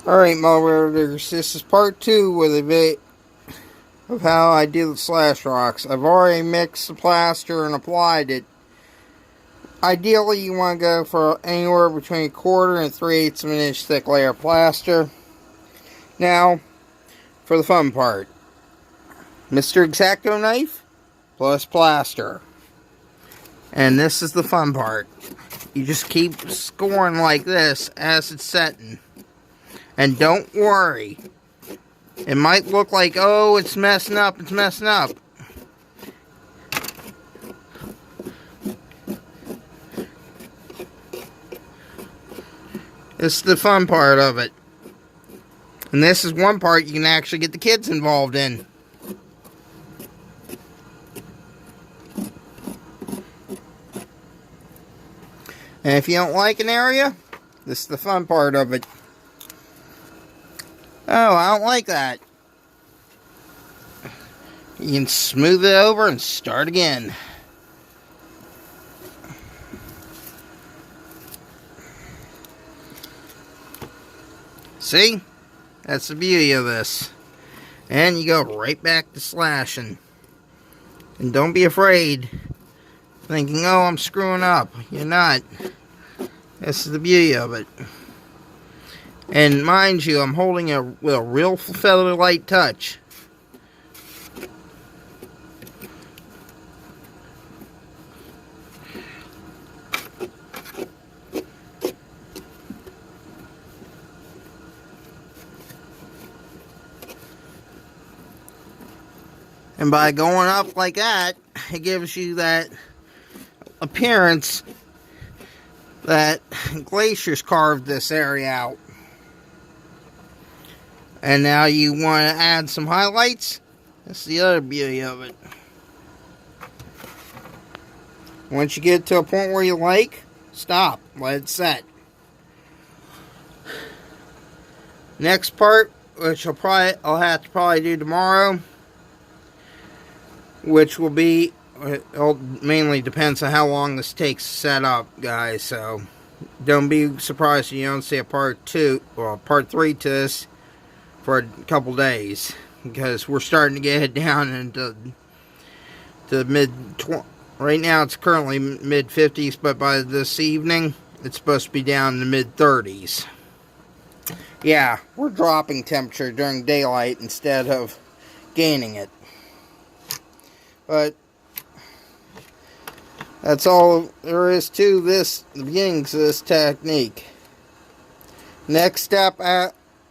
Alright, Mulreaders, this is part 2 with a bit of how I do the slash rocks. I've already mixed the plaster and applied it. Ideally, you want to go for anywhere between 1/4 and 3/8 of an inch thick layer of plaster. Now, for the fun part. Mr. X-Acto knife plus plaster. And this is the fun part. You just keep scoring like this as it's setting. And don't worry. It might look like, oh, it's messing up, it's messing up. This is the fun part of it. And this is one part you can actually get the kids involved in. And if you don't like an area, this is the fun part of it. Oh, I don't like that. You can smooth it over and start again. See? That's the beauty of this. And you go right back to slashing. And don't be afraid. Thinking, oh, I'm screwing up. You're not. This is the beauty of it. And mind you, I'm holding it with a real feather light touch. And by going up like that, it gives you that appearance that glaciers carved this area out. And now you want to add some highlights. That's the other beauty of it. Once you get to a point where you like, stop. Let it set. Next part, which I'll have to probably do tomorrow, which will be, it mainly depends on how long this takes to set up, guys. So don't be surprised if you don't see a part 3 to this for a couple days, because we're starting to get it down into the right now it's currently mid 50s, but by this evening it's supposed to be down in the mid 30s. Yeah, we're dropping temperature during daylight instead of gaining it. But that's all there is to this, the beginnings of this technique. Next step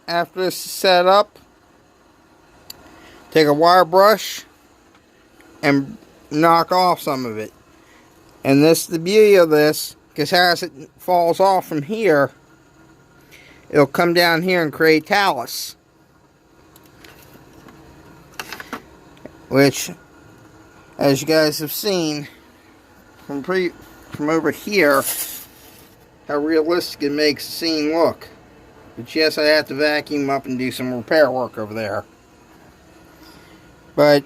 after this is set up, take a wire brush and knock off some of it. And this is the beauty of this, because as it falls off from here, it'll come down here and create talus. Which, as you guys have seen from over here, how realistic it makes the scene look. But yes, I have to vacuum up and do some repair work over there. But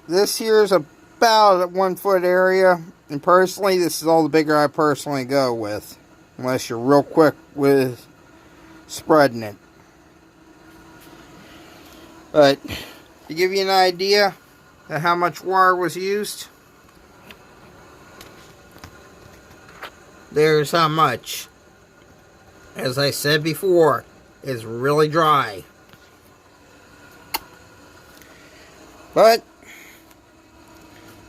this here is about a 1 foot area. And personally, this is all the bigger I personally go with. Unless you're real quick with spreading it. But to give you an idea of how much wire was used, there's how much. As I said before, it's really dry. But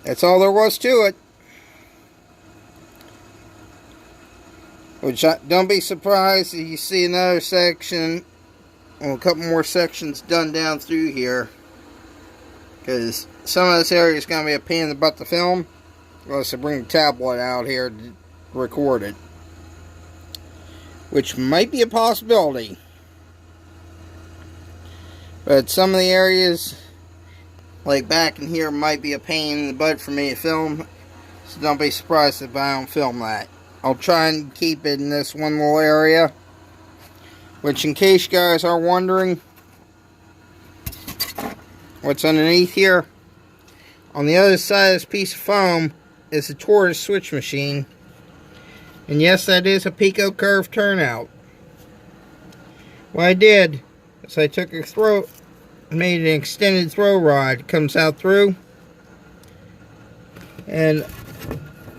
that's all there was to it. Which, don't be surprised if you see another section, or a couple more sections done down through here. Because some of this area is going to be a pain in the butt to film. Unless I bring the tablet out here to record it. Which might be a possibility. But some of the areas, like back in here, might be a pain in the butt for me to film. So don't be surprised if I don't film that. I'll try and keep it in this one little area. Which, in case you guys are wondering what's underneath here, on the other side of this piece of foam is a tortoise switch machine. And yes, that is a Pico curve turnout. What I did is I took a throw, made an extended throw rod. It comes out through, and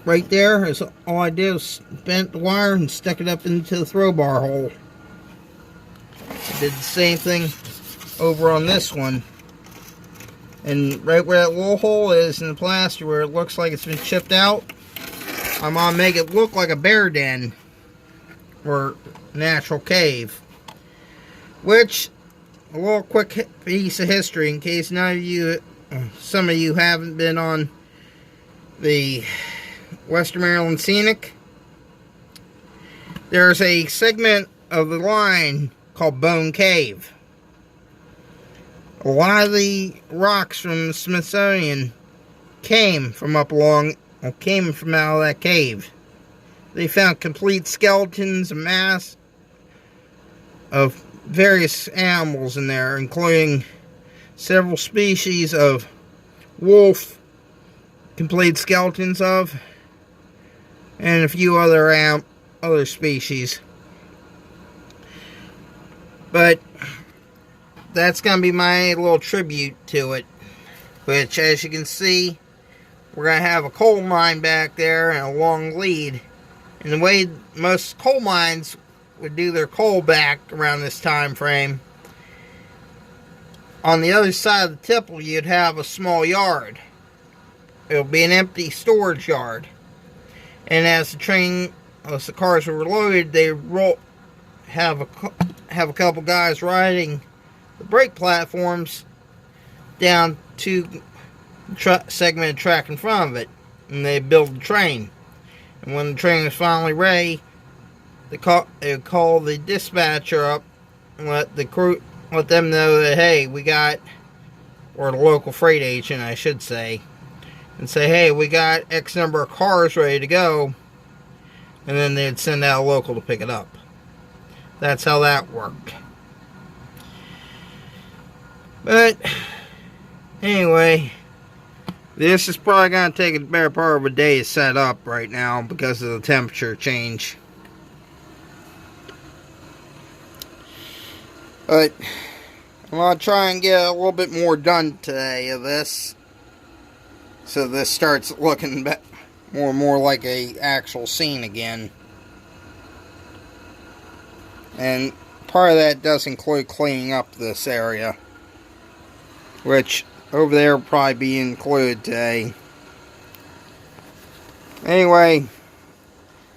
right there is all I did was bent the wire and stuck it up into the throw bar hole. I did the same thing over on this one. And right where that little hole is in the plaster where it looks like it's been chipped out, I'm going to make it look like a bear den or natural cave. Which, a little quick piece of history in case none of you, some of you haven't been on the Western Maryland Scenic. There's a segment of the line called Bone Cave. A lot of the rocks from the Smithsonian came from up along, or came from out of that cave. They found complete skeletons and mass of various animals in there, including several species of wolf, complete skeletons of, and a few other species. But that's going to be my little tribute to it. Which, as you can see, we're going to have a coal mine back there and a long lead. And the way most coal mines would do their coal back around this time frame, on the other side of the tipple you'd have a small yard. It'll be an empty storage yard. And as the cars were loaded, they have a couple guys riding the brake platforms down to the segmented track in front of it, and they build the train. And when the train is finally ready, they would call the dispatcher up and let them know that, hey, we got, or the local freight agent, I should say, and say, hey, we got X number of cars ready to go, and then they'd send out a local to pick it up. That's how that worked. But anyway, this is probably going to take a better part of a day to set up right now because of the temperature change. But I'm going to try and get a little bit more done today of this, so this starts looking more and more like a actual scene again. And part of that does include cleaning up this area, which over there will probably be included today. Anyway,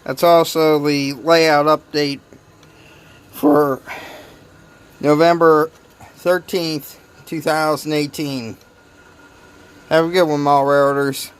that's also the layout update for November 13th, 2018. Have a good one, Mall Railroaders.